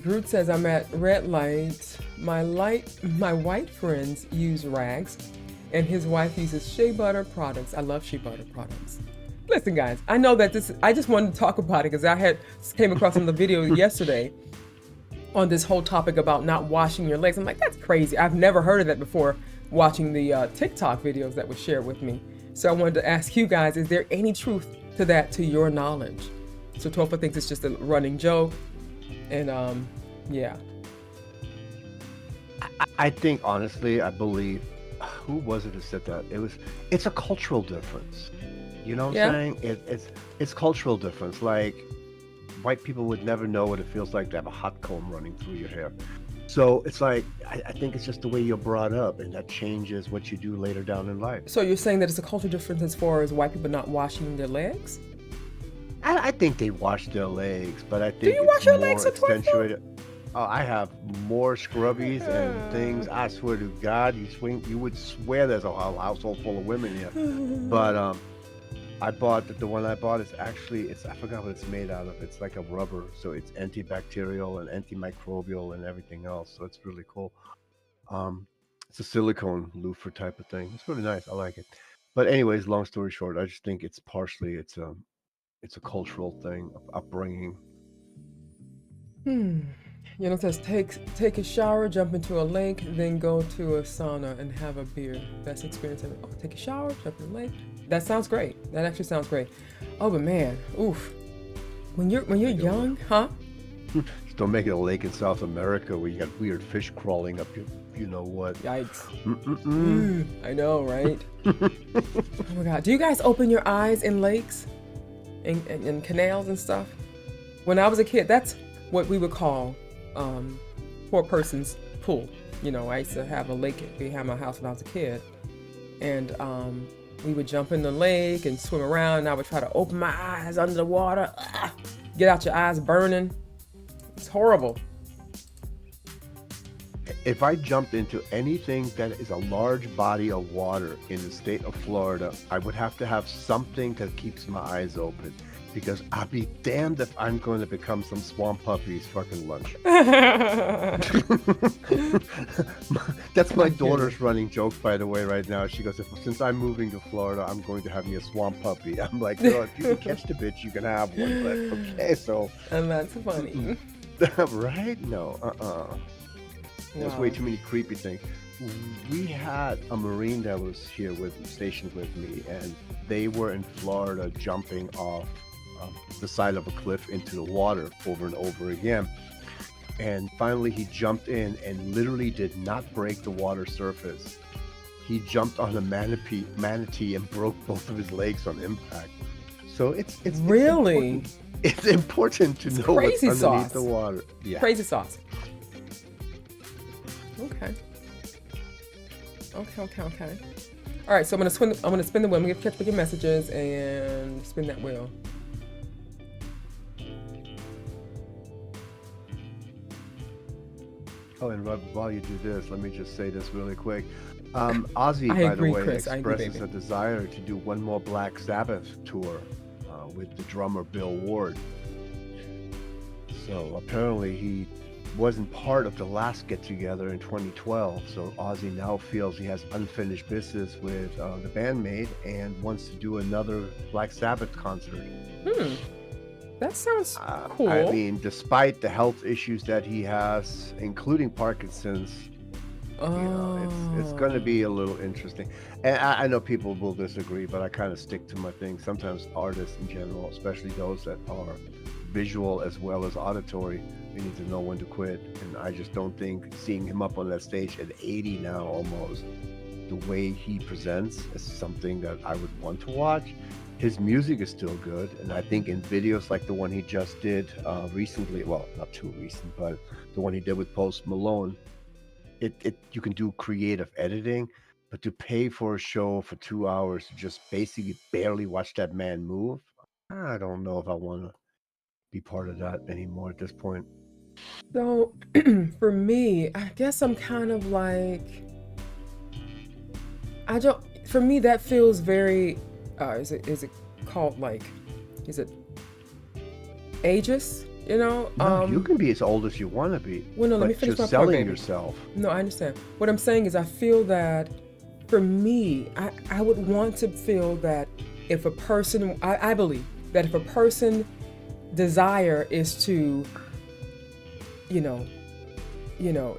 Groot says I'm at red light. My white friends use rags, and his wife uses shea butter products. I love shea butter products. Listen, guys, I know that this. I just wanted to talk about it because I came across some of the video yesterday on this whole topic about not washing your legs. I'm like, that's crazy. I've never heard of that before. Watching the TikTok videos that were shared with me. So I wanted to ask you guys, is there any truth to that, to your knowledge? So Tofa thinks it's just a running joke. And yeah. I think honestly, I believe, who was it who said that? It's a cultural difference. You know what I'm saying? It's cultural difference. Like, white people would never know what it feels like to have a hot comb running through your hair. So it's like, I think it's just the way you're brought up, and that changes what you do later down in life. So you're saying that it's a cultural difference as far as white people not washing their legs? I think they wash their legs, but I think Do you wash it's your more legs at 12? accentuated. Oh, I have more scrubbies and things. I swear to God, you would swear there's a whole household full of women here. But I bought the one I bought is actually, I forgot what it's made out of. It's like a rubber, so it's antibacterial and antimicrobial and everything else. So it's really cool. It's a silicone loofah type of thing. It's really nice. I like it. But anyways, long story short, I just think it's partially it's a cultural thing, upbringing. You know, it says take a shower, jump into a lake, then go to a sauna and have a beer. Best experience ever. Oh, take a shower, jump in the lake. That sounds great. That actually sounds great. Oh, but man, oof. When you're young, huh? Just don't make it a lake in South America where you got weird fish crawling up you know what. Yikes. I know, right? Oh my God. Do you guys open your eyes in lakes, in canals and stuff? When I was a kid, that's what we would call poor person's pool. You know, I used to have a lake behind my house when I was a kid, and we would jump in the lake and swim around, and I would try to open my eyes under the water. Get out your eyes burning. It's horrible. If I jumped into anything that is a large body of water in the state of Florida, I would have to have something that keeps my eyes open, because I'll be damned if I'm going to become some swamp puppy's fucking lunch. That's my daughter's running joke, by the way, right now. She goes, since I'm moving to Florida, I'm going to have me a swamp puppy. I'm like, girl, if you can catch the bitch, you can have one. But okay, so. And that's funny. Right? No, There's way too many creepy things. We had a Marine that was here stationed with me, and they were in Florida jumping off the side of a cliff into the water over and over again. And finally he jumped in and literally did not break the water surface. He jumped on a manatee and broke both of his legs on impact. So it's really it's important to know what's underneath the water. Yeah. Crazy sauce. Okay. All right, so I'm gonna spin the wheel. I'm gonna catch up with your messages and spin that wheel. Oh, and Rob, while you do this, let me just say this really quick. Ozzy, I by agree, the way, Chris. I agree, expresses baby. a desire to do one more Black Sabbath tour with the drummer Bill Ward. So apparently he wasn't part of the last get-together in 2012. So Ozzy now feels he has unfinished business with the bandmate and wants to do another Black Sabbath concert. That sounds cool. I mean, despite the health issues that he has, including Parkinson's, you know, it's going to be a little interesting. And I know people will disagree, but I kind of stick to my thing. Sometimes artists in general, especially those that are visual as well as auditory, they need to know when to quit. And I just don't think seeing him up on that stage at 80 now almost, the way he presents is something that I would want to watch. His music is still good, and I think in videos like the one he just did recently, well, not too recent, but the one he did with Post Malone, it you can do creative editing, but to pay for a show for 2 hours to just basically barely watch that man move, I don't know if I want to be part of that anymore at this point. So, for me, I guess I'm kind of like, for me, that feels very, is it called like, is it ageist? You know? No, you can be as old as you want to be. Well, no, let but me finish just my point, selling baby. yourself. No, I understand. What I'm saying is I feel that for me, I would want to feel that if a person, I believe that if a person desire is to, you know,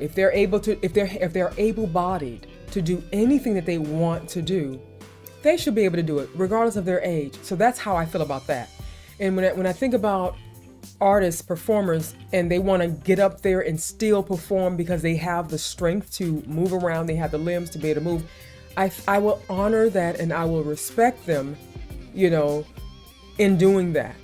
if they're able to, if they're able-bodied to do anything that they want to do, they should be able to do it regardless of their age. So that's how I feel about that. And when I think about artists, performers, and they want to get up there and still perform because they have the strength to move around, they have the limbs to be able to move, I will honor that and I will respect them, you know, in doing that.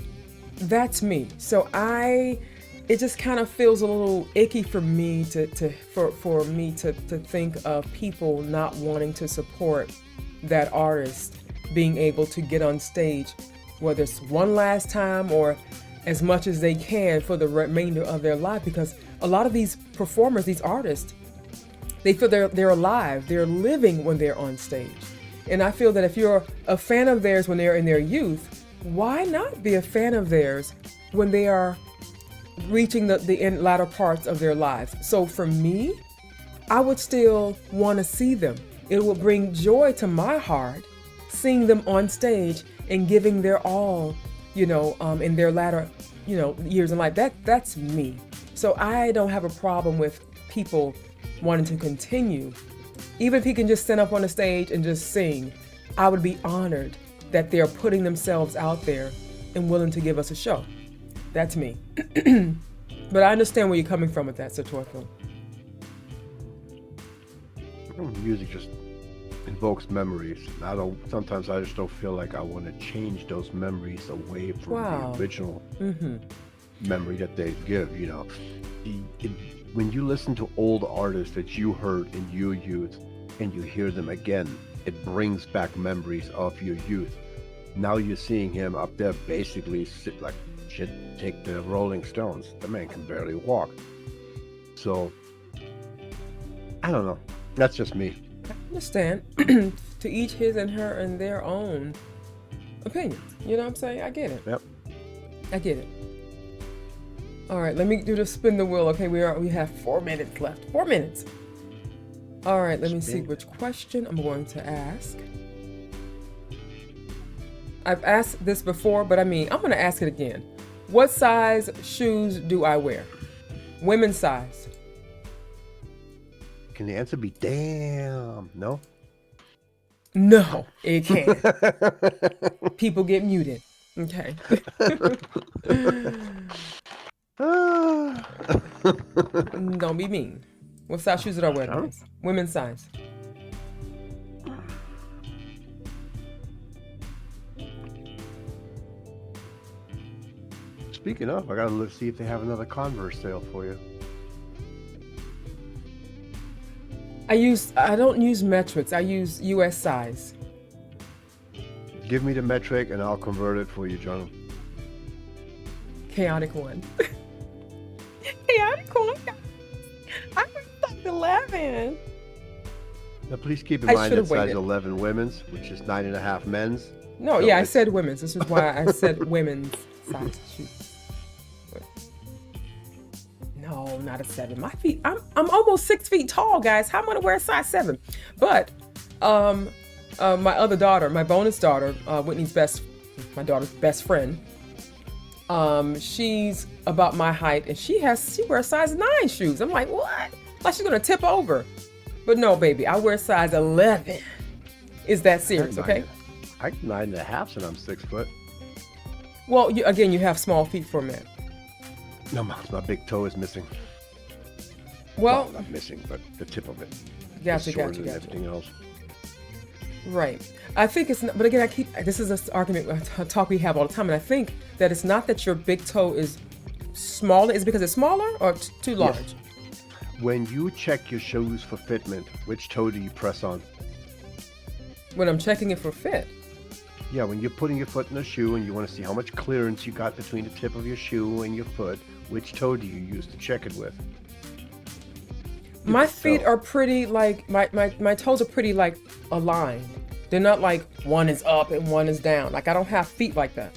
That's me. So it just kind of feels a little icky for me to think of people not wanting to support that artist being able to get on stage, whether it's one last time or as much as they can for the remainder of their life, because a lot of these performers, these artists, they feel they're alive, they're living when they're on stage. And I feel that if you're a fan of theirs when they're in their youth, why not be a fan of theirs when they are reaching the latter parts of their lives? So for me, I would still want to see them. It will bring joy to my heart seeing them on stage and giving their all, you know, in their latter, you know, years in life. That's me. So I don't have a problem with people wanting to continue. Even if he can just stand up on the stage and just sing, I would be honored that they're putting themselves out there and willing to give us a show. That's me. But I understand where you're coming from with that, Satorfil. Music just invokes memories. Sometimes I just don't feel like I want to change those memories away from the original memory that they give, you know. When you listen to old artists that you heard in your youth and you hear them again, it brings back memories of your youth. Now you're seeing him up there basically sit like shit, take the Rolling Stones. The man can barely walk. So, I don't know. That's just me. I understand. To each his and her and their own opinions. You know what I'm saying? I get it. Yep. I get it. All right, let me do the spin the wheel. Okay, we have 4 minutes left. 4 minutes. All right, let me see which question I'm going to ask. I've asked this before, but I mean, I'm going to ask it again. What size shoes do I wear? Women's size. Can the answer be damn? No? No, it can't. People get muted. Okay. Don't be mean. What size shoes did I wear, guys? Women's size. Speaking of, I gotta see if they have another Converse sale for you. I don't use metrics. I use US size. Give me the metric and I'll convert it for you, Jono. Chaotic one. Chaotic one. I'm like 11. Now, please keep in I mind should that have size waited. 11 women's, which is 9.5 men's. No, So yeah, I it's- said women's. This is why I said women's size shoes. No, not a 7. My feet, I'm almost 6 feet tall, guys. How am I gonna wear a size 7? But my other daughter, my bonus daughter, Whitney's my daughter's best friend, she's about my height, and she wears size 9 shoes. I'm like, what? Like she's gonna tip over. But no, baby, I wear size 11. Is that serious? Okay. I 9.5, and I'm 6 foot. Well, you have small feet for a man. No, my big toe is missing. Well, Not missing, but the tip of it. gotcha, It's shorter gotcha, than gotcha. everything else. Right. I think it's not, but again, this is an argument, a talk we have all the time, and I think that it's not that your big toe is smaller, is it because it's smaller or too large? Yes. When you check your shoes for fitment, which toe do you press on? When I'm checking it for fit. Yeah, when you're putting your foot in a shoe and you want to see how much clearance you got between the tip of your shoe and your foot, which toe do you use to check it with? My feet toe. are pretty, like, my toes are pretty, like, aligned. They're not like one is up and one is down. Like, I don't have feet like that.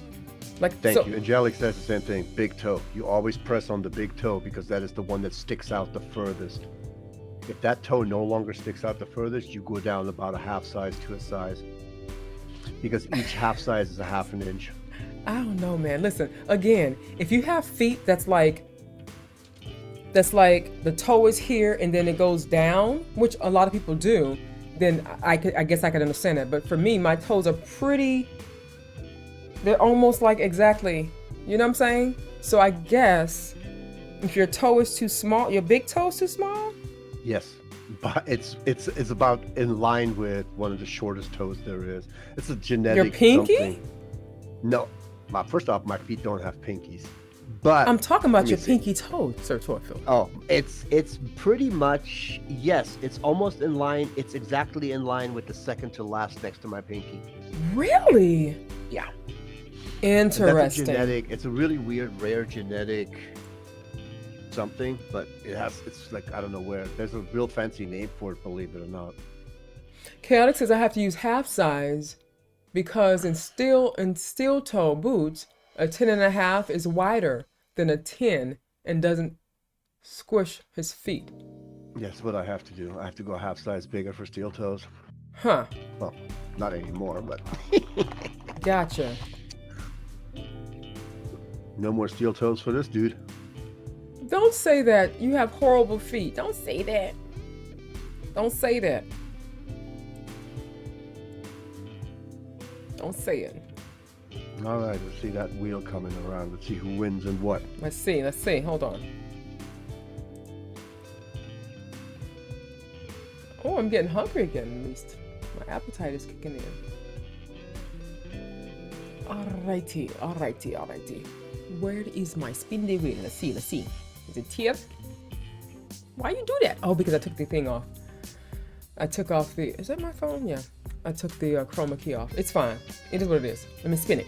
Like, Thank you. Angelic says the same thing. Big toe. You always press on the big toe because that is the one that sticks out the furthest. If that toe no longer sticks out the furthest, you go down about a half size to a size. Because each half size is a half an inch. I don't know, man. Listen, again, if you have feet that's like the toe is here and then it goes down, which a lot of people do, then I guess I could understand that. But for me, my toes are pretty, they're almost like exactly, you know what I'm saying? So I guess if your toe is too small, your big toe is too small? Yes. But it's about in line with one of the shortest toes there is. It's a genetic Your pinky? something. No. First off, my feet don't have pinkies. But I'm talking about let me your see. pinky toe, Sir Torfield. Oh, it's pretty much, yes, it's almost in line. It's exactly in line with the second to last next to my pinky. Really? Yeah. And that's a Interesting. genetic, it's a really weird, rare genetic something, but it's like, I don't know where. There's a real fancy name for it, believe it or not. Chaotic says I have to use half size because in steel toe boots, a 10.5 is wider than a 10 and doesn't squish his feet. Yes, what I have to do. I have to go half size bigger for steel toes. Huh. Well, not anymore, but Gotcha. no more steel toes for this dude. Don't say that. You have horrible feet. Don't say that. Don't say that. Don't say it. All right, let's see that wheel coming around. Let's see who wins and what. Let's see. Hold on. Oh, I'm getting hungry again, at least. My appetite is kicking in. Alrighty. Where is my spindly wheel? Let's see. Is it here? Why you do that? Oh, because I took the thing off. I took off the, is that my phone? Yeah. I took the chroma key off. It's fine. It is what it is. Let me spin it.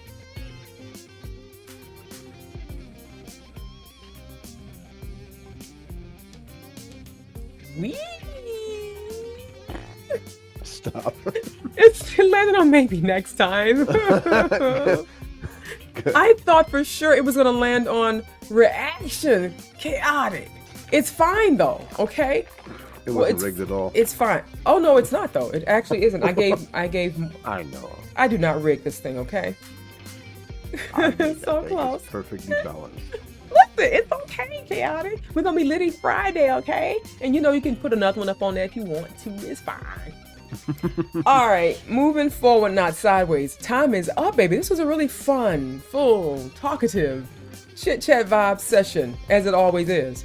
Whee! Stop. It's landed on maybe next time. I thought for sure it was gonna land on reaction. Chaotic. It's fine though, okay? It Well, wasn't it's- rigged at all. It's fine. Oh no, it's not though. It actually isn't. I gave I know. I do not rig this thing, okay? I made that So thing. close. It's perfectly balanced. Listen, it's okay, Chaotic. We're gonna be Liddy Friday, okay? And you know you can put another one up on there if you want to. It's fine. All right, moving forward, not sideways. Time is up, baby. This was a really fun, full, talkative, chit-chat vibe session, as it always is.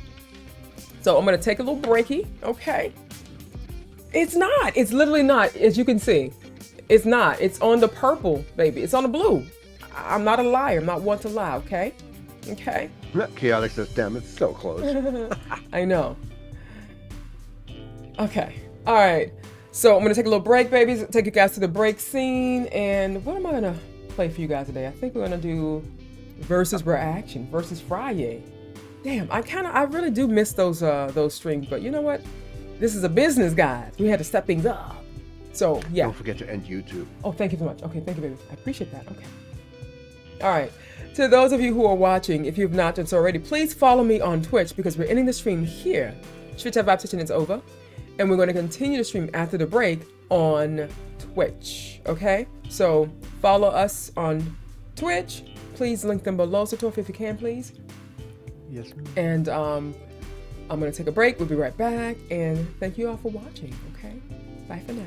So I'm gonna take a little breaky, okay? It's not. It's literally not, as you can see. It's not. It's on the purple, baby. It's on the blue. I'm not a liar. I'm not one to lie, okay? Okay? Chaotic says, damn, it's so close. I know. Okay. All right. So I'm going to take a little break, babies. Take you guys to the break scene. And what am I going to play for you guys today? I think we're going to do versus reaction versus Friday. Damn, I really do miss those streams. But you know what? This is a business, guys. We had to step things up. So yeah. Don't forget to end YouTube. Oh, thank you so much. Okay, thank you, baby. I appreciate that. Okay. All right. To those of you who are watching, if you've not done so already, please follow me on Twitch because we're ending the stream here. Chit-Chat Vibe Session is over. And we're going to continue to stream after the break on Twitch. Okay? So follow us on Twitch. Please link them below, Satorfi, if you can, please. Yes, ma'am. And I'm going to take a break. We'll be right back. And thank you all for watching. Okay? Bye for now.